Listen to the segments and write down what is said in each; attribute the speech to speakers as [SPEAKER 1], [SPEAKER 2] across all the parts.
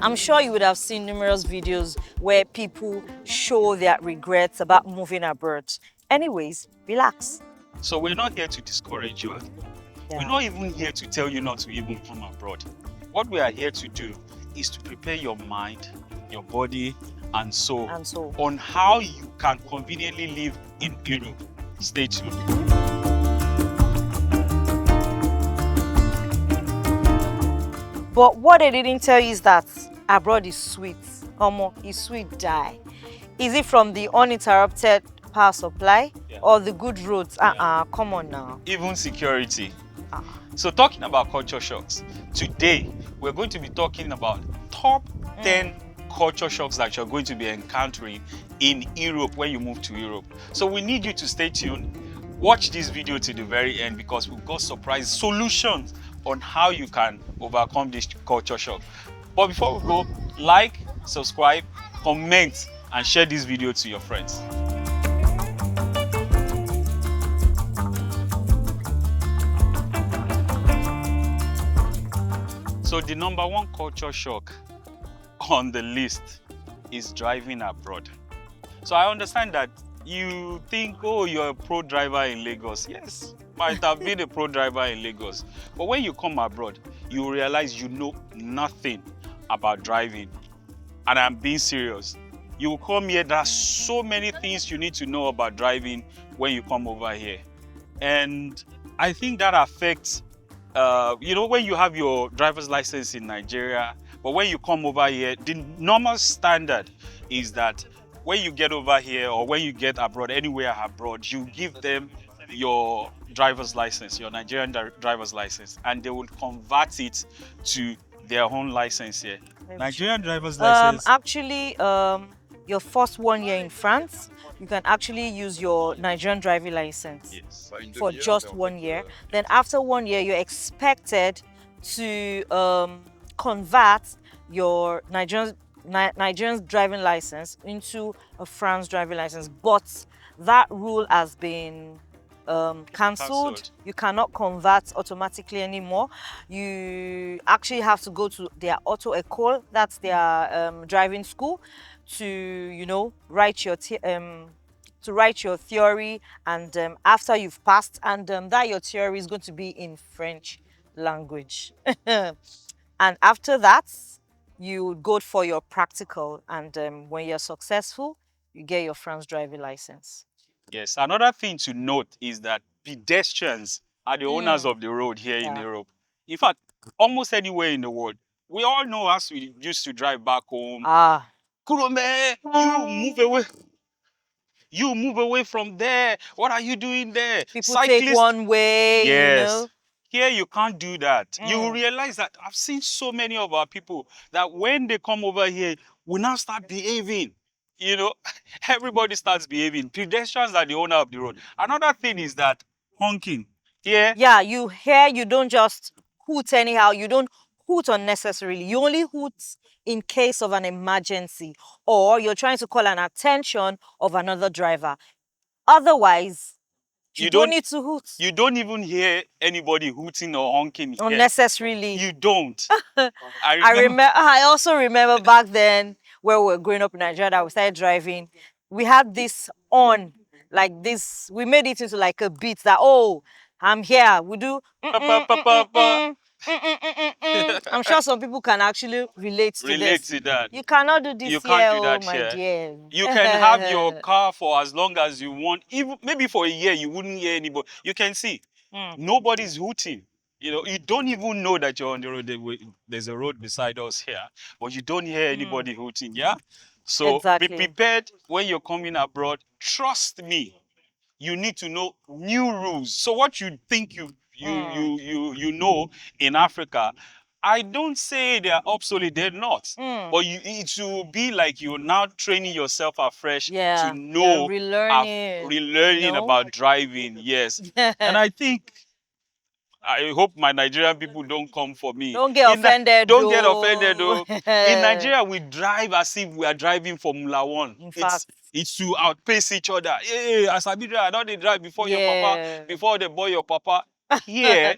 [SPEAKER 1] I'm sure you would have seen numerous videos where people show their regrets about moving abroad. Anyways, relax.
[SPEAKER 2] So we're not here to discourage you. We're not even here to tell you not to even come abroad. What we are here to do is to prepare your mind, your body, and soul on how you can conveniently live in Europe. Stay tuned.
[SPEAKER 1] But what they didn't tell you is that abroad is sweet. It's sweet die. Is it from the uninterrupted power supply or the good roads? Come on now.
[SPEAKER 2] Even security. So talking about culture shocks, today we're going to be talking about top 10 culture shocks that you're going to be encountering in Europe when you move to Europe. So we need you to stay tuned. Watch this video to the very end because we've got surprise solutions on how you can overcome this culture shock. But before we go, like, subscribe, comment, and share this video to your friends. So the number one culture shock on the list is driving abroad. So I understand that you think, oh, you're a pro driver in Lagos. Yes, might have been a pro driver in Lagos. But when you come abroad, you realize you know nothing about driving. And I'm being serious. You come here, there are so many things you need to know about driving when you come over here. And I think that affects, when you have your driver's license in Nigeria, but when you come over here, the normal standard is that when you get over here or when you get abroad, anywhere abroad, you give them your driver's license, your Nigerian driver's license, and they will convert it to their own license here. Nigerian driver's license?
[SPEAKER 1] Actually, your first 1 year in France, you can actually use your Nigerian driving license for just 1 year. Then after 1 year, you're expected to convert your Nigerian driving license into a France driving license. But that rule has been cancelled. You cannot convert automatically anymore. You actually have to go to their auto école, that's their driving school, to write your theory, and after you've passed, and that your theory is going to be in French language. And after that, you go for your practical, and when you're successful, you get your France driving license.
[SPEAKER 2] Yes, another thing to note is that pedestrians are the owners of the road here in Europe. In fact, almost anywhere in the world. We all know as we used to drive back home. Kurome, you move away from there. What are you doing there?
[SPEAKER 1] People take one way,
[SPEAKER 2] yes. Here you can't do that. You realize that I've seen so many of our people that when they come over here, we now start behaving. Everybody starts behaving. Pedestrians are the owner of the road. Another thing is that honking.
[SPEAKER 1] Yeah, you don't just hoot anyhow. You don't hoot unnecessarily. You only hoot in case of an emergency or you're trying to call an attention of another driver. Otherwise, you don't need to hoot.
[SPEAKER 2] You don't even hear anybody hooting or honking here.
[SPEAKER 1] Unnecessarily.
[SPEAKER 2] You don't.
[SPEAKER 1] I also remember back then where we were growing up in Nigeria that we started driving. We had this on, like this. We made it into like a beat that, oh, I'm here. We do. I'm sure some people can actually relate to
[SPEAKER 2] that.
[SPEAKER 1] You cannot do this
[SPEAKER 2] you can't do that
[SPEAKER 1] my
[SPEAKER 2] here.
[SPEAKER 1] dear.
[SPEAKER 2] You can have your car for as long as you want. Even maybe for a year, you wouldn't hear anybody. You can see nobody's hooting. You don't even know that you're on the road. There's a road beside us here, but you don't hear anybody hooting. Yeah. So be prepared when you're coming abroad. Trust me, you need to know new rules. So what you think you know in Africa, I don't say they're obsolete, they're not. But it will be like you're now training yourself afresh to know, relearning about driving. Yes. And I hope my Nigerian people don't come for me.
[SPEAKER 1] Don't get offended.
[SPEAKER 2] Don't get offended though. In Nigeria, we drive as if we are driving Formula 1.
[SPEAKER 1] In fact,
[SPEAKER 2] it's to outpace each other. Hey, as I know they drive before your papa, before they boy your papa. Here,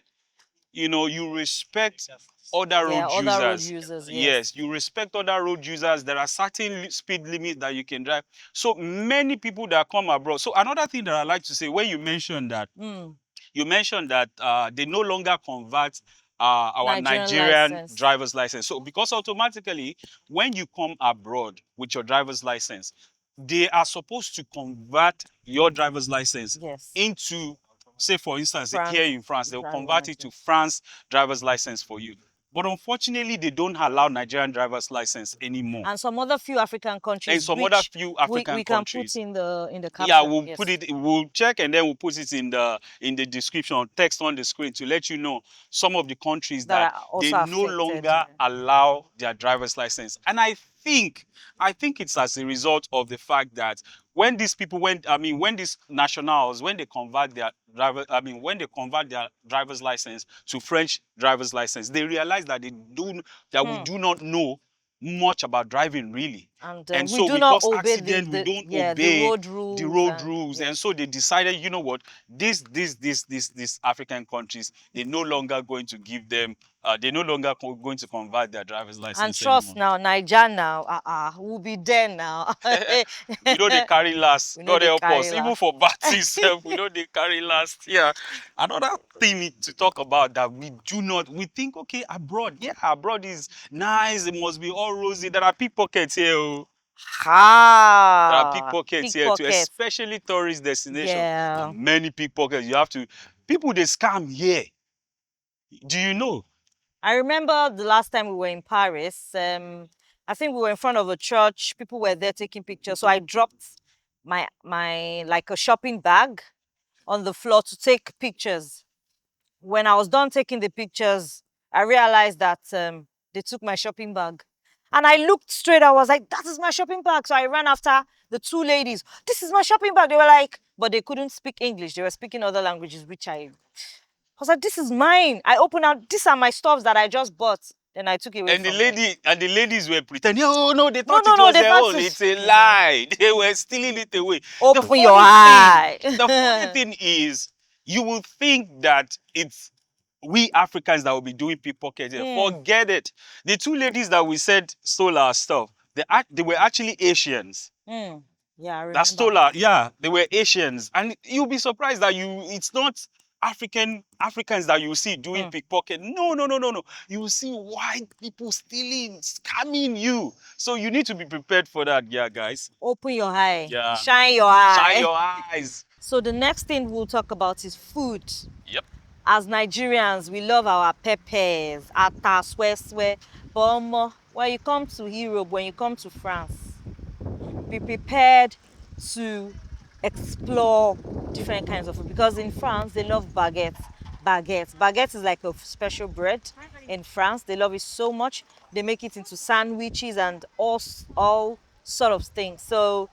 [SPEAKER 2] you respect other
[SPEAKER 1] Yeah,
[SPEAKER 2] road
[SPEAKER 1] other road
[SPEAKER 2] users.
[SPEAKER 1] users, yes.
[SPEAKER 2] Yes, you respect other road users. There are certain speed limits that you can drive. So many people that come abroad. So another thing that I like to say, when you mentioned that,
[SPEAKER 1] Mm.
[SPEAKER 2] they no longer convert our
[SPEAKER 1] Nigerian
[SPEAKER 2] Nigerian
[SPEAKER 1] license.
[SPEAKER 2] driver's license. So because automatically, when you come abroad with your driver's license, they are supposed to convert your driver's license
[SPEAKER 1] Yes.
[SPEAKER 2] into, say for instance, here
[SPEAKER 1] France
[SPEAKER 2] in France, they'll
[SPEAKER 1] driving
[SPEAKER 2] convert it to
[SPEAKER 1] license.
[SPEAKER 2] France driver's license for you. But unfortunately, they don't allow Nigerian driver's license anymore.
[SPEAKER 1] And some other few African
[SPEAKER 2] And
[SPEAKER 1] countries,
[SPEAKER 2] some other
[SPEAKER 1] which
[SPEAKER 2] few
[SPEAKER 1] we
[SPEAKER 2] African
[SPEAKER 1] can put
[SPEAKER 2] countries.
[SPEAKER 1] in the
[SPEAKER 2] Yeah,
[SPEAKER 1] caption.
[SPEAKER 2] we'll put
[SPEAKER 1] Yes.
[SPEAKER 2] it, we'll check and then we'll put it in the description, text on the screen to let you know some of the countries
[SPEAKER 1] That
[SPEAKER 2] that
[SPEAKER 1] are
[SPEAKER 2] they
[SPEAKER 1] also
[SPEAKER 2] no
[SPEAKER 1] affected.
[SPEAKER 2] longer allow their driver's license. And I think it's as a result of the fact that when these people when these nationals, when they convert their when they convert their driver's license to French driver's license, they realize that we
[SPEAKER 1] Hmm.
[SPEAKER 2] do not know much about driving really.
[SPEAKER 1] And
[SPEAKER 2] And
[SPEAKER 1] we
[SPEAKER 2] so
[SPEAKER 1] do not
[SPEAKER 2] because
[SPEAKER 1] obey
[SPEAKER 2] accident, we don't
[SPEAKER 1] the
[SPEAKER 2] obey
[SPEAKER 1] road
[SPEAKER 2] the
[SPEAKER 1] rules
[SPEAKER 2] road
[SPEAKER 1] and
[SPEAKER 2] rules. And
[SPEAKER 1] yes.
[SPEAKER 2] so they decided, you know what, these African countries, they're no longer going to give them, they're no longer going to convert their driver's
[SPEAKER 1] And
[SPEAKER 2] license
[SPEAKER 1] trust
[SPEAKER 2] anymore.
[SPEAKER 1] now, Niger now, we'll be there now.
[SPEAKER 2] We know they carry last.
[SPEAKER 1] We know
[SPEAKER 2] God
[SPEAKER 1] they
[SPEAKER 2] help
[SPEAKER 1] carry
[SPEAKER 2] us. Even
[SPEAKER 1] last.
[SPEAKER 2] for battery itself, we know they carry last. Yeah. Another thing to talk about that we think, okay, abroad. Yeah, abroad is nice. It must be all rosy. There are pickpockets here. Oh. There are
[SPEAKER 1] Ha!
[SPEAKER 2] pickpockets here too,
[SPEAKER 1] Pickpockets.
[SPEAKER 2] especially tourist destinations. There are
[SPEAKER 1] Yeah.
[SPEAKER 2] many pickpockets. People they scam here. Do you know?
[SPEAKER 1] I remember the last time we were in Paris. I think we were in front of a church. People were there taking pictures. So I dropped my like a shopping bag on the floor to take pictures. When I was done taking the pictures, I realized that they took my shopping bag. And I looked straight, I was like, that is my shopping bag. So I ran after the two ladies. This is my shopping bag. They were like, but they couldn't speak English. They were speaking other languages, which I was like, this is mine. I opened out, these are my stuffs that I just bought. Then I took it away
[SPEAKER 2] And
[SPEAKER 1] from them.
[SPEAKER 2] the ladies were pretending, oh no, they
[SPEAKER 1] No,
[SPEAKER 2] thought
[SPEAKER 1] no,
[SPEAKER 2] it
[SPEAKER 1] no,
[SPEAKER 2] was
[SPEAKER 1] they've
[SPEAKER 2] their
[SPEAKER 1] had
[SPEAKER 2] own.
[SPEAKER 1] to,
[SPEAKER 2] It's a
[SPEAKER 1] you know,
[SPEAKER 2] lie. They were stealing it away. The
[SPEAKER 1] open your
[SPEAKER 2] funny thing,
[SPEAKER 1] eye.
[SPEAKER 2] the funny thing is, you will think that it's we Africans that will be doing pickpocket here.
[SPEAKER 1] Mm,
[SPEAKER 2] Forget it. The two ladies that we said stole our stuff, they were actually Asians.
[SPEAKER 1] mm. Yeah, I
[SPEAKER 2] That
[SPEAKER 1] remember.
[SPEAKER 2] stole our, yeah, they were Asians. And you'll be surprised that it's not Africans that you see doing
[SPEAKER 1] Mm.
[SPEAKER 2] pickpocket. No, no, no, no, no. You will see white people stealing, scamming you. So you need to be prepared for that, yeah, guys.
[SPEAKER 1] Open your eye.
[SPEAKER 2] Yeah.
[SPEAKER 1] Shine your
[SPEAKER 2] Shine
[SPEAKER 1] eye.
[SPEAKER 2] your eyes.
[SPEAKER 1] So the next thing we'll talk about is food.
[SPEAKER 2] Yep.
[SPEAKER 1] As Nigerians, we love our peppers, ata, sweswe. But when you come to Europe, when you come to France, be prepared to explore different kinds of food. Because in France, they love baguettes. Baguette is like a special bread in France. They love it so much. They make it into sandwiches and all sort of things. So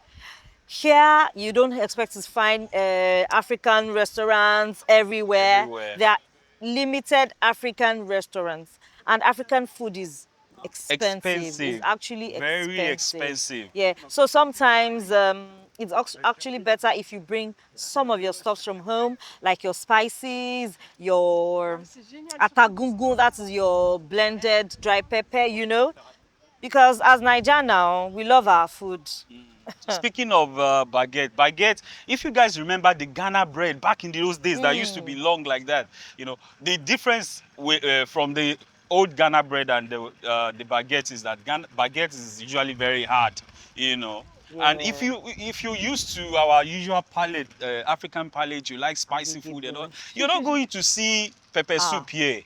[SPEAKER 1] here, you don't expect to find African restaurants everywhere.
[SPEAKER 2] Everywhere.
[SPEAKER 1] There are limited African restaurants, and African food is expensive. It's
[SPEAKER 2] Expensive.
[SPEAKER 1] actually
[SPEAKER 2] Very
[SPEAKER 1] expensive.
[SPEAKER 2] expensive.
[SPEAKER 1] Yeah. So sometimes it's actually better if you bring some of your stuffs from home, like your spices, your atagungu, that is your blended dry pepper, you know. Because as Niger now, we love our food.
[SPEAKER 2] Speaking of baguette, if you guys remember the Ghana bread back in those days that used to be long like that, the difference from the old Ghana bread and the baguette is that baguette is usually very hard, you know. And
[SPEAKER 1] Yeah.
[SPEAKER 2] if you used to our usual palate, African palate, you like spicy food and all, you're not going to see pepper
[SPEAKER 1] Ah.
[SPEAKER 2] soup here.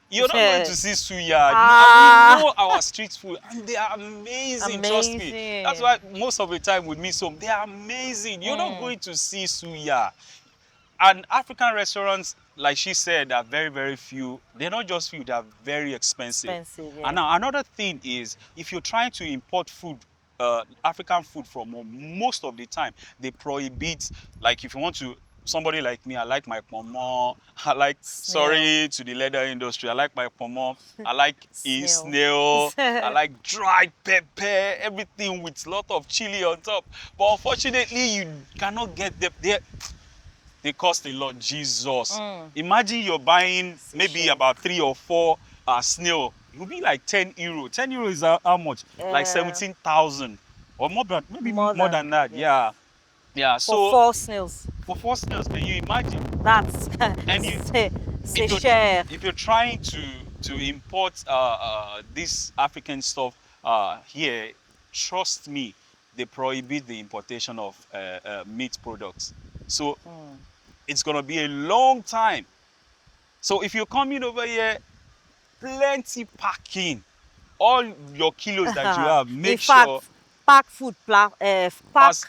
[SPEAKER 2] You're not going to see suya.
[SPEAKER 1] Ah.
[SPEAKER 2] We know our street food, and they are amazing. Trust me. That's
[SPEAKER 1] Amazing.
[SPEAKER 2] why most of the time with me, so they are amazing. You're not going to see suya. And African restaurants, like she said, are very, very few. They're not just few, they are very expensive.
[SPEAKER 1] Expensive, yeah.
[SPEAKER 2] And now another thing is, if you're trying to import food, African food from home, most of the time, they prohibit, like if you want to, somebody like me, I like my pomo, I like,
[SPEAKER 1] Snail.
[SPEAKER 2] sorry to the leather industry, I like my pomo, I like
[SPEAKER 1] Snail.
[SPEAKER 2] snail, I like dried pepper, everything with a lot of chili on top. But unfortunately, you cannot get them there. They cost a lot, Jesus. Imagine you're buying maybe about 3 or 4 snail, it will be like 10 euro. 10 euro is how much? Like
[SPEAKER 1] Uh,
[SPEAKER 2] 17,000 or more, but maybe
[SPEAKER 1] more
[SPEAKER 2] more
[SPEAKER 1] than,
[SPEAKER 2] than that.
[SPEAKER 1] yes.
[SPEAKER 2] Yeah. Yeah.
[SPEAKER 1] For
[SPEAKER 2] So
[SPEAKER 1] 4 snails.
[SPEAKER 2] for 4 snails, can you imagine?
[SPEAKER 1] That's
[SPEAKER 2] And you,
[SPEAKER 1] c'est
[SPEAKER 2] if you're
[SPEAKER 1] cher.
[SPEAKER 2] if you're trying to import this African stuff here, trust me, they prohibit the importation of meat products. So it's gonna be a long time. So if you're coming over here, plenty packing. All your kilos that you have,
[SPEAKER 1] In
[SPEAKER 2] make sure
[SPEAKER 1] fact, pack food, pack
[SPEAKER 2] pass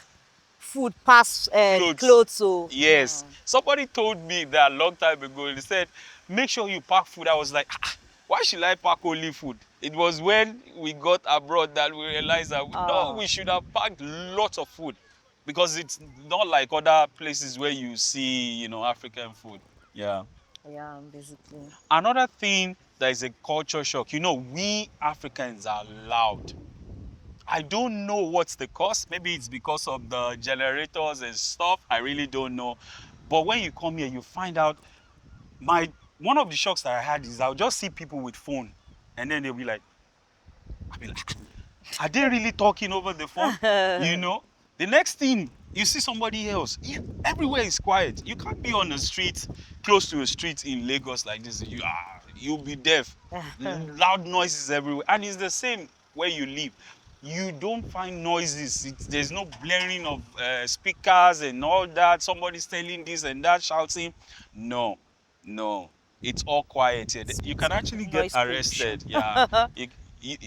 [SPEAKER 1] food past
[SPEAKER 2] clothes.
[SPEAKER 1] clothes. So
[SPEAKER 2] Yes. Somebody told me that a long time ago. They said, make sure you pack food. I was like, why should I pack only food? It was when we got abroad that we realized that no, we should have packed lots of food because it's not like other places where you see, African food. Yeah.
[SPEAKER 1] yeah, basically.
[SPEAKER 2] Another thing that is a culture shock, we Africans are loud. I don't know what's the cause. Maybe it's because of the generators and stuff. I really don't know. But when you come here, you find out one of the shocks that I had is I'll just see people with phone, and then I'll be like, are they really talking over the phone? The next thing you see somebody else, everywhere is quiet. You can't be on the street, close to a street in Lagos like this. You'll be deaf. Loud noises everywhere, and it's the same where you live. You don't find noises. There's no blaring of speakers and all that. Somebody's telling this and that, shouting. No, no, it's all quiet here. You can actually get
[SPEAKER 1] Noise pollution.
[SPEAKER 2] arrested. Yeah,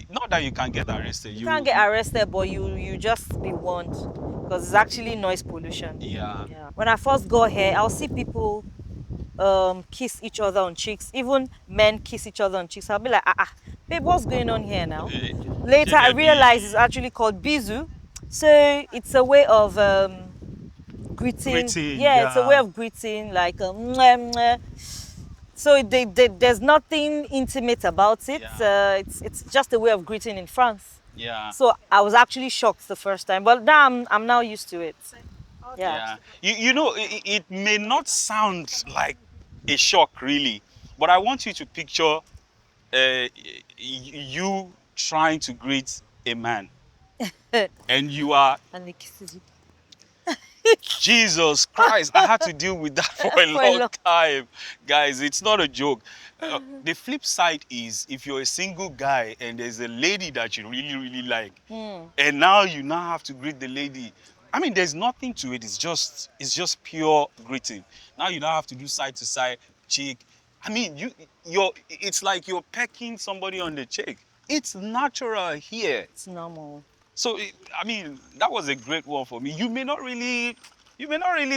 [SPEAKER 2] not that you can get arrested.
[SPEAKER 1] You can't get arrested, but you just be warned because it's actually noise pollution.
[SPEAKER 2] Yeah.
[SPEAKER 1] Yeah. When I first got here, I'll see people kiss each other on cheeks. Even men kiss each other on cheeks. I'll be like, babe, what's going on here now? Later, I realized it's actually called bizu. So it's a way of greeting. Yeah, it's a way of greeting, like mwah, mwah. So there's nothing intimate about it.
[SPEAKER 2] Yeah.
[SPEAKER 1] It's just a way of greeting in France.
[SPEAKER 2] Yeah.
[SPEAKER 1] So I was actually shocked the first time, but now I'm now used to it. Yeah.
[SPEAKER 2] It may not sound like a shock really, but I want you to picture you trying to greet a man, and you are
[SPEAKER 1] And he kisses you.
[SPEAKER 2] Jesus Christ, I had to deal with that for a long time. Guys, it's not a joke. The flip side is if you're a single guy and there's a lady that you really, really like, and now you have to greet the lady. I mean, there's nothing to it. It's just pure greeting. Now you don't have to do side to side, cheek. I mean, it's like you're pecking somebody on the cheek. It's natural here.
[SPEAKER 1] It's normal.
[SPEAKER 2] So I mean, that was a great one for me. You may not really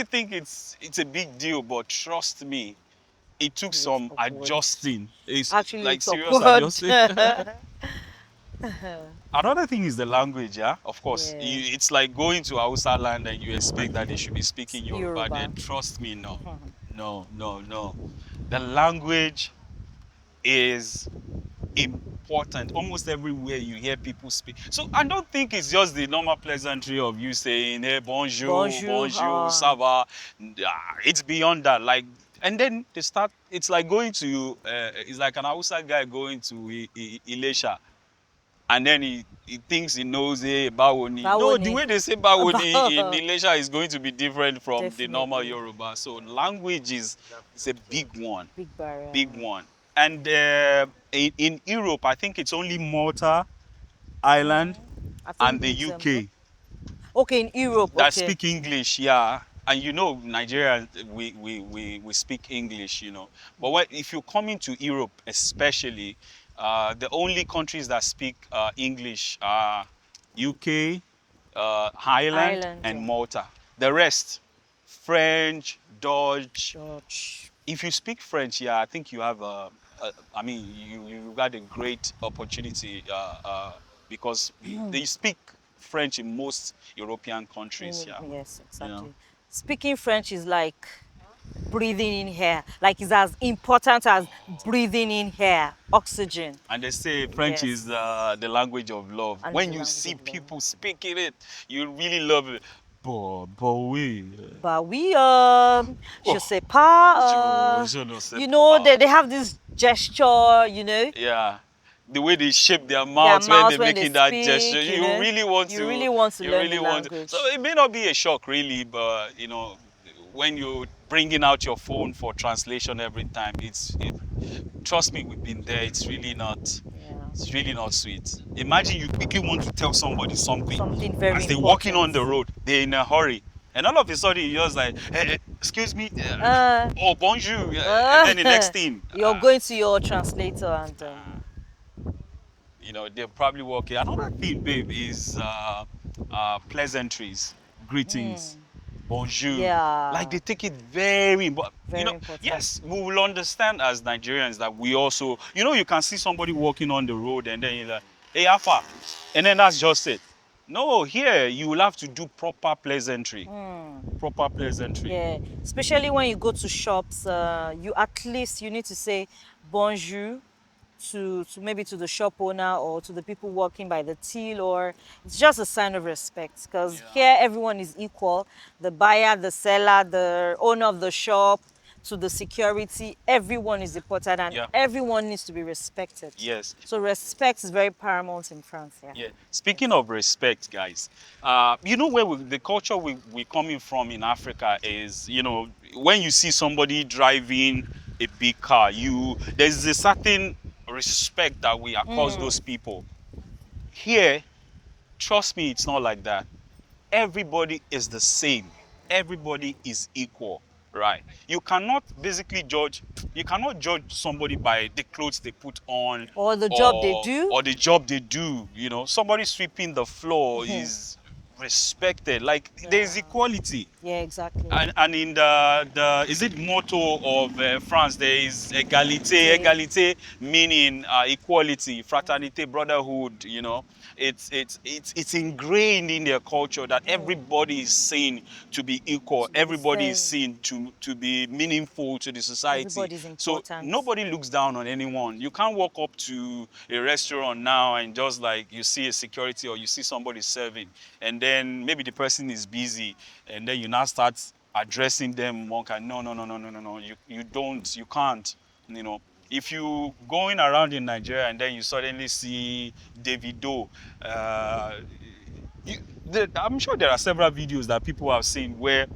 [SPEAKER 2] think it's a big deal, but trust me, it took some adjusting. It's
[SPEAKER 1] actually
[SPEAKER 2] like serious
[SPEAKER 1] awkward.
[SPEAKER 2] adjusting. Another thing is the language, yeah. Of course,
[SPEAKER 1] Yeah.
[SPEAKER 2] it's like going to Hausa land and you expect that they should be speaking Yoruba. Then trust me, no. The language is important. Almost everywhere you hear people speak. So I don't think it's just the normal pleasantry of you saying, hey, bonjour, ça va. It's beyond that. Like, and then they start, it's like going to, it's like an Hausa guy going to Ilesha. And then he thinks he knows Bawoni. No, the way they say Bawoni in Ilesha is going to be different from the normal Yoruba. So language is a big one.
[SPEAKER 1] Big barrier.
[SPEAKER 2] Big one. And in Europe, I think it's only Malta, Ireland, and the UK.
[SPEAKER 1] Okay, in Europe.
[SPEAKER 2] That speak English, yeah. And Nigeria, we speak English, But if you come into Europe, especially, the only countries that speak English are UK, Ireland, and Malta. The rest, French, Dutch. If you speak French, yeah, I think you have you got a great opportunity because they speak French in most European countries. Yeah.
[SPEAKER 1] Yes, exactly. Speaking French is like breathing in air. Like it's as important as breathing in air, oxygen.
[SPEAKER 2] And they say French is the language of love. And when you see people speaking it, you really love it. But we,
[SPEAKER 1] je sais pas. They have this gesture, you know,
[SPEAKER 2] Yeah. The way they shape their
[SPEAKER 1] their
[SPEAKER 2] mouths when
[SPEAKER 1] mouths
[SPEAKER 2] they're
[SPEAKER 1] when they
[SPEAKER 2] making that gesture,
[SPEAKER 1] speak, you
[SPEAKER 2] you
[SPEAKER 1] know.
[SPEAKER 2] really want
[SPEAKER 1] You
[SPEAKER 2] to,
[SPEAKER 1] really want to
[SPEAKER 2] you
[SPEAKER 1] learn the
[SPEAKER 2] really want to. So
[SPEAKER 1] language.
[SPEAKER 2] it may not be a shock really, but you know, when you're bringing out your phone for translation every time, trust me, we've been there.
[SPEAKER 1] Yeah.
[SPEAKER 2] It's really not sweet. Imagine you quickly want to tell somebody something
[SPEAKER 1] Something very
[SPEAKER 2] as they're walking
[SPEAKER 1] important.
[SPEAKER 2] on the road, they're in a hurry, and all of a sudden you're just like, excuse me,
[SPEAKER 1] Uh,
[SPEAKER 2] oh bonjour, and then the next thing,
[SPEAKER 1] you're going to your translator and
[SPEAKER 2] you know, they're probably walking. Another thing, babe, is pleasantries, greetings, bonjour. Like
[SPEAKER 1] yeah,
[SPEAKER 2] they take it very, but you
[SPEAKER 1] very
[SPEAKER 2] know,
[SPEAKER 1] important.
[SPEAKER 2] yes, we will understand as Nigerians that we also, you know, you can see somebody walking on the road and then you're like, hey, Alpha, and then that's just it. No, here you will have to do proper pleasantry, proper pleasantry.
[SPEAKER 1] Yeah, especially when you go to shops, you at least you need to say bonjour to maybe to the shop owner or to the people working by the till, or it's just a sign of respect because
[SPEAKER 2] Yeah.
[SPEAKER 1] here everyone is equal. The buyer, the seller, the owner of the shop, to the security, everyone is important and
[SPEAKER 2] Yeah.
[SPEAKER 1] everyone needs to be respected.
[SPEAKER 2] Yes.
[SPEAKER 1] So respect is very paramount in France. Yeah.
[SPEAKER 2] Yeah. Speaking of respect, guys, you know where the culture we coming from in Africa is, you know, when you see somebody driving a big car, there's a certain respect that we accord those people. Here, trust me, it's not like that. Everybody is the same. Everybody is equal, right? You cannot judge somebody by the clothes they put on
[SPEAKER 1] Or the job they do.
[SPEAKER 2] or the job they do. You know, somebody sweeping the floor is respected. Like there's
[SPEAKER 1] Yeah.
[SPEAKER 2] equality.
[SPEAKER 1] Yeah, exactly.
[SPEAKER 2] And in the is it motto of France, there is égalité.
[SPEAKER 1] Say,
[SPEAKER 2] Égalité meaning equality, fraternity, brotherhood. You know, it's ingrained in their culture that everybody is seen to be equal.
[SPEAKER 1] to be the
[SPEAKER 2] Everybody is
[SPEAKER 1] same.
[SPEAKER 2] seen to be meaningful to the society.
[SPEAKER 1] Everybody's
[SPEAKER 2] So
[SPEAKER 1] important.
[SPEAKER 2] nobody looks down on anyone. You can't walk up to a restaurant now and just like you see a security or you see somebody serving, and then maybe the person is busy, and then you now start addressing them one kind. No, no, no, no, no, no, no. You don't. You can't. You know. If you going around in Nigeria and then you suddenly see Davido, uh, I'm sure there are several videos that people have seen where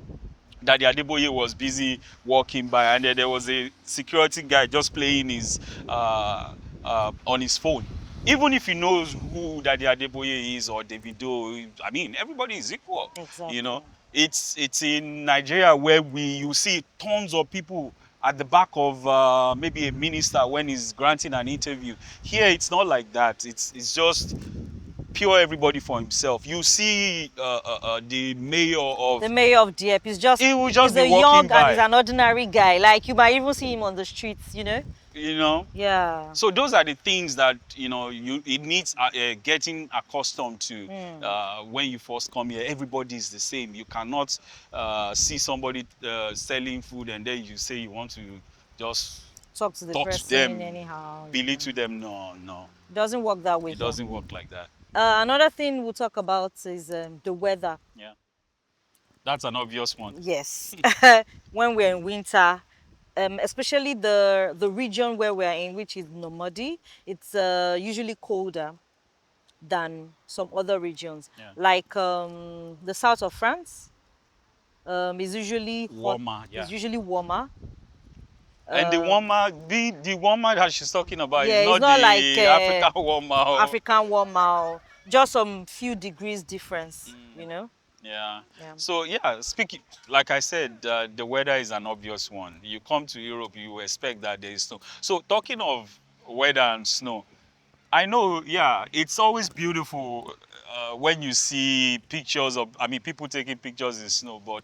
[SPEAKER 2] Daddy Adeboye was busy walking by, and then there was a security guy just playing his on his phone. Even if he knows who Daddy Adeboye is or Davido, I mean, everybody is equal. You
[SPEAKER 1] Exactly.
[SPEAKER 2] know, it's in Nigeria where you see tons of people at the back of maybe a minister when he's granting an interview. Here, it's not like that. It's just pure everybody for himself. You see the mayor
[SPEAKER 1] The
[SPEAKER 2] of
[SPEAKER 1] mayor of Dieppe is just,
[SPEAKER 2] he will
[SPEAKER 1] he's
[SPEAKER 2] just be
[SPEAKER 1] a
[SPEAKER 2] walking
[SPEAKER 1] young and he's
[SPEAKER 2] by,
[SPEAKER 1] an ordinary guy. Like you might even see him on the streets, you know?
[SPEAKER 2] you know.
[SPEAKER 1] Yeah.
[SPEAKER 2] So those are the things that you know it needs getting accustomed to when you first come here. Everybody is the same. You cannot see somebody selling food and then you say you want to just
[SPEAKER 1] Talk to the
[SPEAKER 2] talk to
[SPEAKER 1] person
[SPEAKER 2] them,
[SPEAKER 1] anyhow, you know.
[SPEAKER 2] belittle them. No, no,
[SPEAKER 1] Doesn't work that way
[SPEAKER 2] it
[SPEAKER 1] here.
[SPEAKER 2] doesn't work like that.
[SPEAKER 1] Another thing we'll talk about is the weather.
[SPEAKER 2] Yeah, that's an obvious one.
[SPEAKER 1] Yes. When we're in winter, especially the region where we're in, which is Normandy, it's usually colder than some other regions.
[SPEAKER 2] Yeah,
[SPEAKER 1] Like the south of France is usually hot,
[SPEAKER 2] warmer. Yeah.
[SPEAKER 1] is usually warmer.
[SPEAKER 2] And the warmer that she's talking about is
[SPEAKER 1] Yeah, it's
[SPEAKER 2] not
[SPEAKER 1] not like
[SPEAKER 2] the African warmer.
[SPEAKER 1] African warmer, just some few degrees difference, you know?
[SPEAKER 2] Yeah.
[SPEAKER 1] Yeah.
[SPEAKER 2] So yeah, speaking like I said, the weather is an obvious one. You come to Europe, you expect that there is snow. So talking of weather and snow, I know, yeah, it's always beautiful when you see pictures of, I mean, people taking pictures in snow. But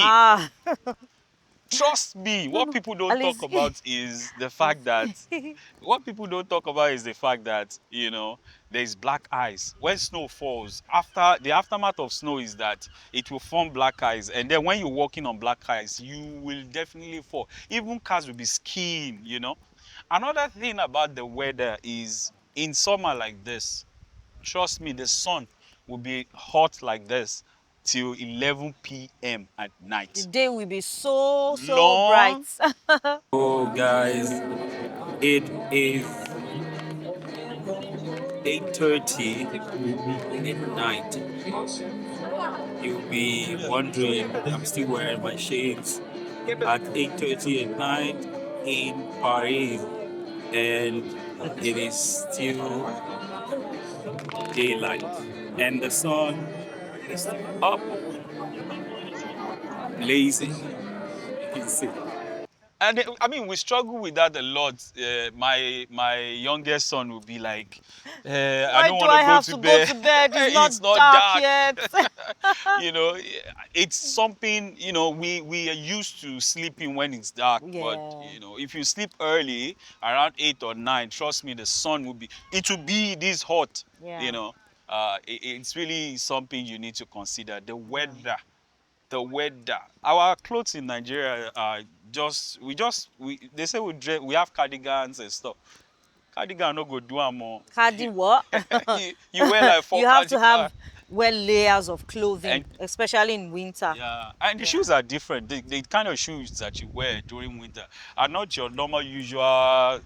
[SPEAKER 1] Ah,
[SPEAKER 2] trust me,
[SPEAKER 1] no,
[SPEAKER 2] what
[SPEAKER 1] no,
[SPEAKER 2] people don't
[SPEAKER 1] at
[SPEAKER 2] talk
[SPEAKER 1] least,
[SPEAKER 2] about is the fact that what people don't talk about is the fact that you know there's black ice when snow falls. After the aftermath of snow is that it will form black ice, and then when you're walking on black ice you will definitely fall. Even cars will be skiing, you know. Another thing about the weather is in summer like this, trust me, the sun will be hot like this till 11 p.m. at
[SPEAKER 1] the
[SPEAKER 2] night.
[SPEAKER 1] day will be so, so bright.
[SPEAKER 2] Long. Oh, guys.
[SPEAKER 3] It is 8:30 at night. You'll be wondering, I'm still wearing my shades at 8:30 at night in Paris, and it is still daylight, and the sun is still up, blazing. You can see.
[SPEAKER 2] And I mean, we struggle with that a lot. My youngest son will be like, "I
[SPEAKER 1] Why
[SPEAKER 2] don't
[SPEAKER 1] do
[SPEAKER 2] want to
[SPEAKER 1] I
[SPEAKER 2] go
[SPEAKER 1] have
[SPEAKER 2] to
[SPEAKER 1] to go
[SPEAKER 2] bed.
[SPEAKER 1] to bed? It's
[SPEAKER 2] It's
[SPEAKER 1] not
[SPEAKER 2] not
[SPEAKER 1] dark
[SPEAKER 2] dark."
[SPEAKER 1] yet.
[SPEAKER 2] You know, it's something. You know, we are used to sleeping when it's dark, but
[SPEAKER 1] Yeah.
[SPEAKER 2] you know, if you sleep early, around 8 or 9, trust me, the sun will be. It will be this hot.
[SPEAKER 1] Yeah.
[SPEAKER 2] You know, it's really something you need to consider. The weather. Our clothes in Nigeria are they say we have cardigans and stuff. Cardigan no go do am more.
[SPEAKER 1] Cardi what?
[SPEAKER 2] You wear like four
[SPEAKER 1] You have to
[SPEAKER 2] cardigan.
[SPEAKER 1] have well layers of clothing,
[SPEAKER 2] And
[SPEAKER 1] especially in winter.
[SPEAKER 2] yeah, and the
[SPEAKER 1] Yeah.
[SPEAKER 2] shoes are different. The kind of shoes that you wear during winter are not your normal usual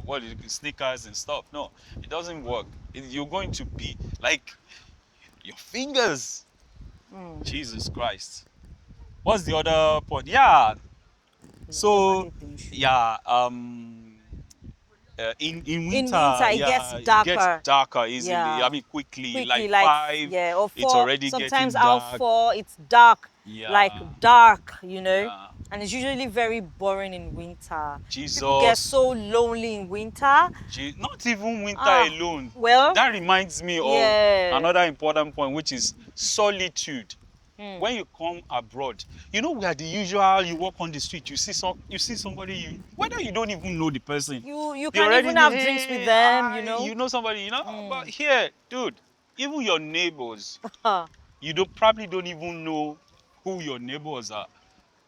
[SPEAKER 2] what is it, sneakers and stuff. No, it doesn't work. You're going to be like your fingers.
[SPEAKER 1] Mm.
[SPEAKER 2] Jesus Christ. What's the other point? Yeah. So yeah, in
[SPEAKER 1] In winter,
[SPEAKER 2] winter,
[SPEAKER 1] it gets
[SPEAKER 2] yeah, it gets
[SPEAKER 1] darker.
[SPEAKER 2] darker easily. I
[SPEAKER 1] Yeah.
[SPEAKER 2] mean, quickly,
[SPEAKER 1] Quickly,
[SPEAKER 2] like
[SPEAKER 1] like
[SPEAKER 2] 5,
[SPEAKER 1] yeah, or
[SPEAKER 2] it's
[SPEAKER 1] 4.
[SPEAKER 2] already
[SPEAKER 1] Sometimes
[SPEAKER 2] getting
[SPEAKER 1] out
[SPEAKER 2] dark.
[SPEAKER 1] 4, it's dark, like
[SPEAKER 2] Yeah,
[SPEAKER 1] dark,
[SPEAKER 2] yeah.
[SPEAKER 1] and it's usually very boring in winter. People get
[SPEAKER 2] Jesus.
[SPEAKER 1] so lonely in winter.
[SPEAKER 2] Not even winter
[SPEAKER 1] Ah,
[SPEAKER 2] alone.
[SPEAKER 1] well,
[SPEAKER 2] That reminds me of
[SPEAKER 1] yeah.
[SPEAKER 2] another important point, which is solitude.
[SPEAKER 1] Hmm.
[SPEAKER 2] When you come abroad, you know we are the usual. You walk on the street, you see somebody, whether you don't even know the person,
[SPEAKER 1] You
[SPEAKER 2] they
[SPEAKER 1] can
[SPEAKER 2] already
[SPEAKER 1] even
[SPEAKER 2] know,
[SPEAKER 1] have drinks with
[SPEAKER 2] hey,
[SPEAKER 1] them,
[SPEAKER 2] you know somebody, you know.
[SPEAKER 1] Hmm.
[SPEAKER 2] But here, dude, even your neighbors, you probably don't even know who your neighbors are.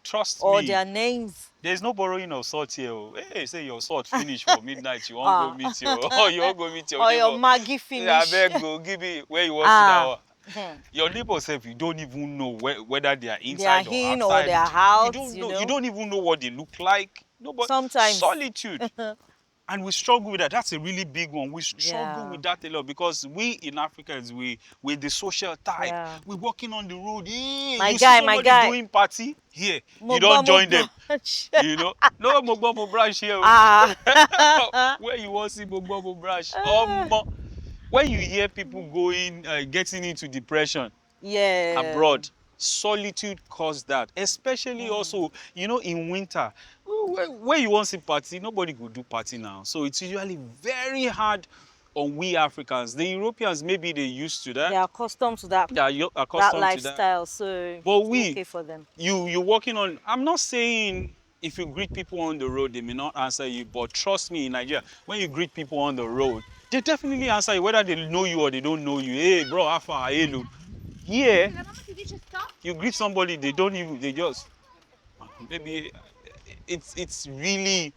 [SPEAKER 2] Trust
[SPEAKER 1] Or
[SPEAKER 2] me,
[SPEAKER 1] their names.
[SPEAKER 2] there's no borrowing of salt here. Oh. Hey, say your salt finish for midnight, you won't go
[SPEAKER 1] Ah.
[SPEAKER 2] meet your, or you won't go meet your
[SPEAKER 1] Or your
[SPEAKER 2] neighbor.
[SPEAKER 1] Maggie
[SPEAKER 2] I
[SPEAKER 1] finish.
[SPEAKER 2] beg go give me where you want to sit
[SPEAKER 1] Ah.
[SPEAKER 2] down. Your neighbors, if you don't even know whether they are
[SPEAKER 1] They are
[SPEAKER 2] inside or
[SPEAKER 1] in or they
[SPEAKER 2] outside,
[SPEAKER 1] are
[SPEAKER 2] you
[SPEAKER 1] out,
[SPEAKER 2] don't know. You don't even know what they look like. No, but
[SPEAKER 1] Sometimes.
[SPEAKER 2] solitude, and we struggle with that. That's a really big one. We struggle
[SPEAKER 1] Yeah.
[SPEAKER 2] with that a lot because we in Africans, we the social type.
[SPEAKER 1] Yeah.
[SPEAKER 2] We're walking on the road. Hey,
[SPEAKER 1] My
[SPEAKER 2] you see
[SPEAKER 1] guy, my
[SPEAKER 2] somebody
[SPEAKER 1] guy.
[SPEAKER 2] doing party here, you
[SPEAKER 1] Mogba
[SPEAKER 2] don't join them.
[SPEAKER 1] branch.
[SPEAKER 2] You know, no Mogbomo branch here.
[SPEAKER 1] Ah.
[SPEAKER 2] Where you want to see Mogbomo branch?
[SPEAKER 1] Ah.
[SPEAKER 2] When you hear people going, getting into depression
[SPEAKER 1] Yeah.
[SPEAKER 2] abroad, solitude caused that. Especially also, you know, in winter, where you want to see party, nobody could do party now. So it's usually very hard on we Africans. The Europeans, maybe they used to
[SPEAKER 1] They
[SPEAKER 2] that.
[SPEAKER 1] are accustomed to that
[SPEAKER 2] They are
[SPEAKER 1] that
[SPEAKER 2] accustomed to that.
[SPEAKER 1] lifestyle, so
[SPEAKER 2] But
[SPEAKER 1] it's
[SPEAKER 2] we,
[SPEAKER 1] okay for them.
[SPEAKER 2] you're working on, I'm not saying if you greet people on the road, they may not answer you, but trust me, in Nigeria, when you greet people on the road, they definitely answer you, whether they know you or they don't know you. Hey, bro, how far? Hello. Here, you greet somebody, they don't even, they just, maybe it's really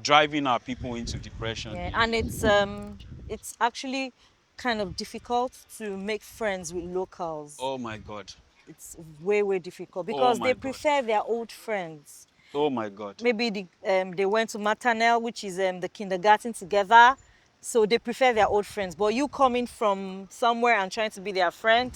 [SPEAKER 2] driving our people into depression.
[SPEAKER 1] Yeah,
[SPEAKER 2] You know?
[SPEAKER 1] and it's actually kind of difficult to make friends with locals.
[SPEAKER 2] Oh my God.
[SPEAKER 1] It's way difficult
[SPEAKER 2] Oh
[SPEAKER 1] because
[SPEAKER 2] my
[SPEAKER 1] they
[SPEAKER 2] God.
[SPEAKER 1] prefer their old friends.
[SPEAKER 2] Oh my God.
[SPEAKER 1] Maybe they went to maternelle, which is the kindergarten together, so they prefer their old friends. But you coming from somewhere and trying to be their friend,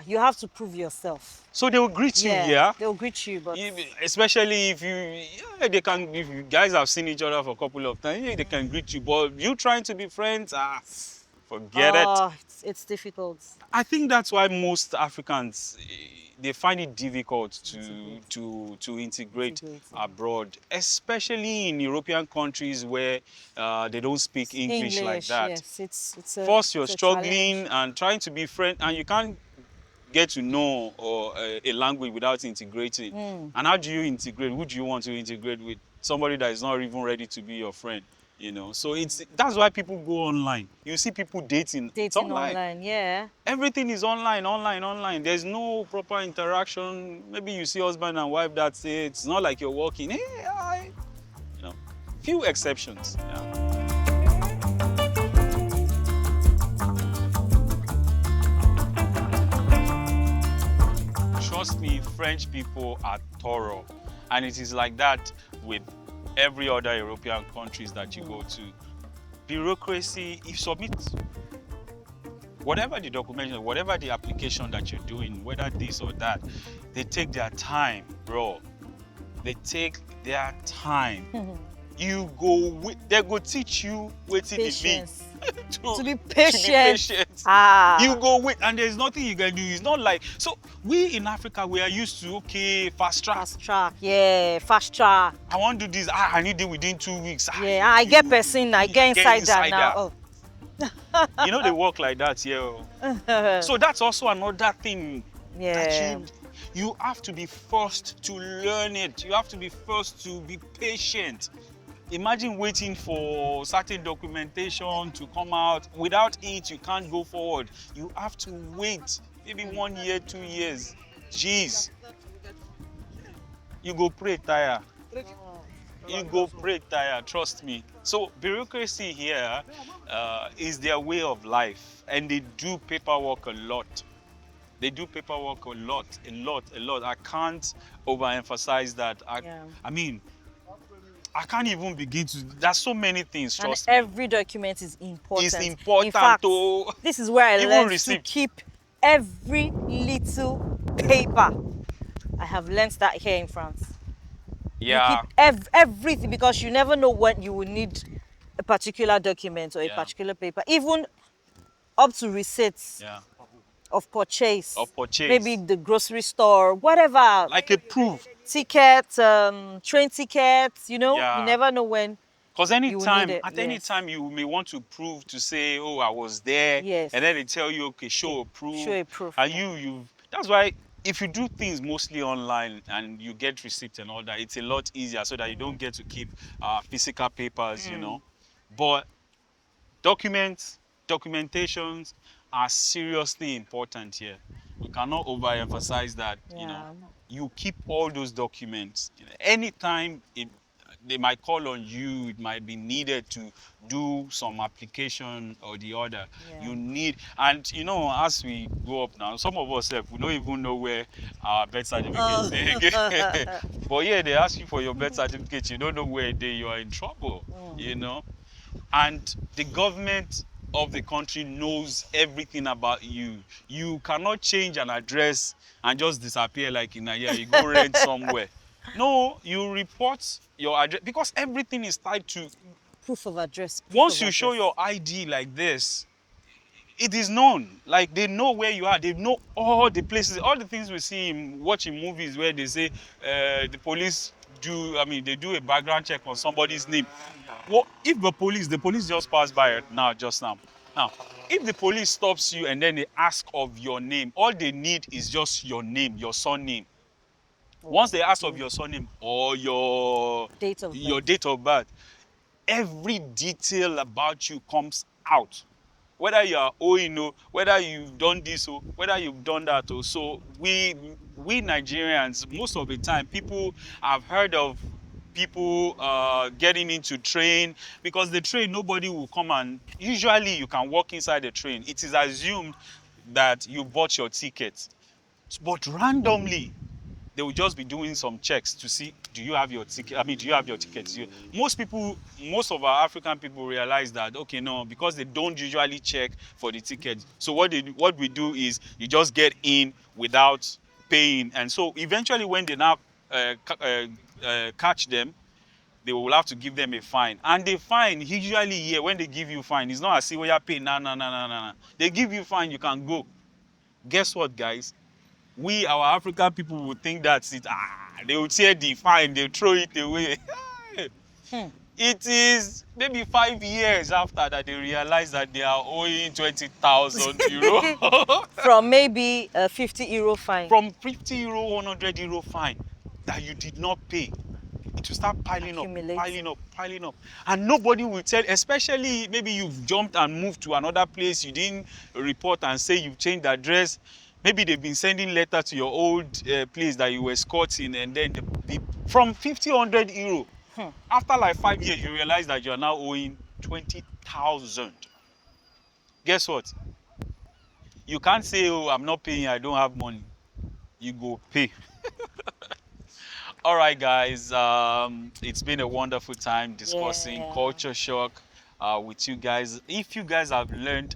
[SPEAKER 1] you have to prove yourself.
[SPEAKER 2] So they will greet you,
[SPEAKER 1] Yeah,
[SPEAKER 2] yeah?
[SPEAKER 1] they'll greet you, but
[SPEAKER 2] Especially if you, yeah, they can, if you guys have seen each other for a couple of times, yeah, they can greet you. But you trying to be friends, forget it.
[SPEAKER 1] it's difficult.
[SPEAKER 2] I think that's why most Africans, they find it difficult to integrate abroad, especially in European countries where they don't speak English like that.
[SPEAKER 1] Yes, it's
[SPEAKER 2] First, you're
[SPEAKER 1] it's a
[SPEAKER 2] struggling
[SPEAKER 1] challenge.
[SPEAKER 2] and trying to be friends, and you can't get to know a language without integrating. And how do you integrate? Who do you want to integrate with? Somebody that is not even ready to be your friend, you know? So that's why people go online. You see people dating. It's
[SPEAKER 1] Dating
[SPEAKER 2] online.
[SPEAKER 1] online, yeah.
[SPEAKER 2] Everything is online. There's no proper interaction. Maybe you see husband and wife that say it's not like you're walking. Hey, hi. You know, few exceptions. Yeah. Trust me, French people are thorough. And it is like that with every other European countries that you go to. Bureaucracy, you submit whatever the documentation, whatever the application that you're doing, whether this or that, they take their time, bro. They take their time. You go with, they go teach you waiting in me
[SPEAKER 1] to be
[SPEAKER 2] to be
[SPEAKER 1] patient.
[SPEAKER 2] patient.
[SPEAKER 1] Ah.
[SPEAKER 2] You go wait, and there's nothing you can do. It's not like, so we in Africa, we are used to, okay, fast track.
[SPEAKER 1] Fast track, yeah, fast track.
[SPEAKER 2] I want to do this. I need it within 2 weeks.
[SPEAKER 1] Yeah, I get person, I get inside that now. Oh.
[SPEAKER 2] You know they work like that, yeah. So that's also another thing.
[SPEAKER 1] Yeah.
[SPEAKER 2] That you have to be forced to learn it. You have to be forced to be patient. Imagine waiting for certain documentation to come out. Without it, you can't go forward. You have to wait maybe 1 year, 2 years. Jeez. You go pray tire. You go pray tire, trust me. So bureaucracy here is their way of life, and they do paperwork a lot. They do paperwork a lot. I can't overemphasize that. I mean, I can't even begin to. There's so many things. Trust me.
[SPEAKER 1] Every document is important.
[SPEAKER 2] It's important.
[SPEAKER 1] In fact,
[SPEAKER 2] to
[SPEAKER 1] this is where I learned
[SPEAKER 2] receipt.
[SPEAKER 1] to keep every little paper. I have learned that here in France.
[SPEAKER 2] Yeah.
[SPEAKER 1] You keep everything, because you never know when you will need a particular document or a particular paper, even up to receipts.
[SPEAKER 2] Yeah.
[SPEAKER 1] Of purchase.
[SPEAKER 2] Maybe
[SPEAKER 1] the grocery store, whatever.
[SPEAKER 2] Like a proof.
[SPEAKER 1] Ticket, train tickets, you know,
[SPEAKER 2] Yeah.
[SPEAKER 1] you never know when.
[SPEAKER 2] Because anytime,
[SPEAKER 1] any
[SPEAKER 2] time you may want to prove to say, oh, I was there.
[SPEAKER 1] Yes.
[SPEAKER 2] And then they tell you, okay, show a proof.
[SPEAKER 1] Show a proof.
[SPEAKER 2] And that's why if you do things mostly online and you get receipts and all that, it's a lot easier so that you don't get to keep physical papers, you know. But documentations are seriously important here. You cannot overemphasize that, you know. You keep all those documents. Anytime they might call on you, it might be needed to do some application or the other. You need, and you know, as we grow up now, some of us, we don't even know where our birth certificate is. But yeah, they ask you for your birth certificate, you don't know where you are in trouble, you know. And the government of the country knows everything about you. You cannot change an address and just disappear like in a year. You go rent somewhere. No, you report your address, because everything is tied to
[SPEAKER 1] proof of address.
[SPEAKER 2] Once you show your ID like this, it is known. Like, they know where you are. They know all the places, all the things we see in watching movies where they say the police they do a background check on somebody's name. Well, if the police just passed by just now. Now, if the police stops you and then they ask of your name, all they need is just your name, your surname. Once they ask of your surname or your date of birth, every detail about you comes out. Whether you are owing, whether you've done this, or whether you've done that. So we Nigerians, most of the time, people have heard of people getting into train, because the train, nobody will come, and usually you can walk inside the train. It is assumed that you bought your ticket, but randomly they will just be doing some checks to see, do you have your ticket? Do you have your tickets? Most of our African people realize that, okay, no, because they don't usually check for the ticket. So what we do is you just get in without paying. And so eventually when they now catch them, they will have to give them a fine. And the fine, usually here, when they give you fine, it's not as if you are paying. No. They give you fine, you can go. Guess what, guys? We, our African people, would think that's it. They will tear the fine, they'll throw it away. It is maybe 5 years after that they realize that they are owing 20,000 euro.
[SPEAKER 1] From maybe a 50 euro fine.
[SPEAKER 2] From 50 euro, 100 euro fine that you did not pay. It will start piling up. And nobody will tell, especially maybe you've jumped and moved to another place, you didn't report and say you've changed the address. Maybe they've been sending letters to your old place that you were squatting, and then from 50, 100 euro, after like 5 years, you realize that you are now owing 20,000. Guess what? You can't say, oh, I'm not paying, I don't have money. You go pay. All right, guys. It's been a wonderful time discussing
[SPEAKER 1] Yeah.
[SPEAKER 2] culture shock with you guys. If you guys have learned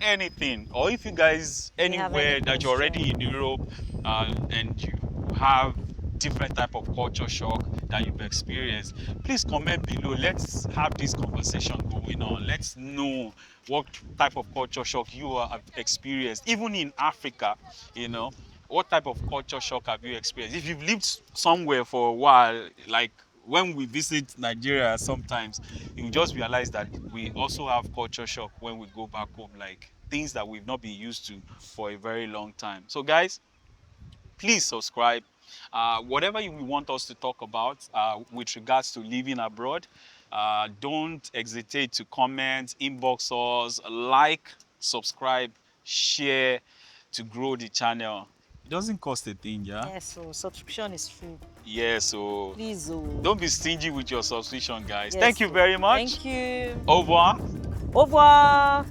[SPEAKER 2] anything, or if you guys
[SPEAKER 1] Do you have any
[SPEAKER 2] anywhere that you're already in
[SPEAKER 1] question?
[SPEAKER 2] Europe and you have different type of culture shock that you've experienced, please comment below. Let's have this conversation going on. Let's know what type of culture shock you have experienced, even in Africa. You know, what type of culture shock have you experienced? If you've lived somewhere for a while, like when we visit Nigeria sometimes, you just realize that we also have culture shock when we go back home, like things that we've not been used to for a very long time. So guys, please subscribe. Whatever you want us to talk about with regards to living abroad, don't hesitate to comment, inbox us, like, subscribe, share to grow the channel. It doesn't cost a thing, yeah?
[SPEAKER 1] Yes, so subscription is free.
[SPEAKER 2] Yeah, so
[SPEAKER 1] Please, oh.
[SPEAKER 2] don't be stingy with your subscription, guys.
[SPEAKER 1] Yes,
[SPEAKER 2] Thank you
[SPEAKER 1] so
[SPEAKER 2] very much.
[SPEAKER 1] thank you.
[SPEAKER 2] Au revoir.
[SPEAKER 1] Au revoir.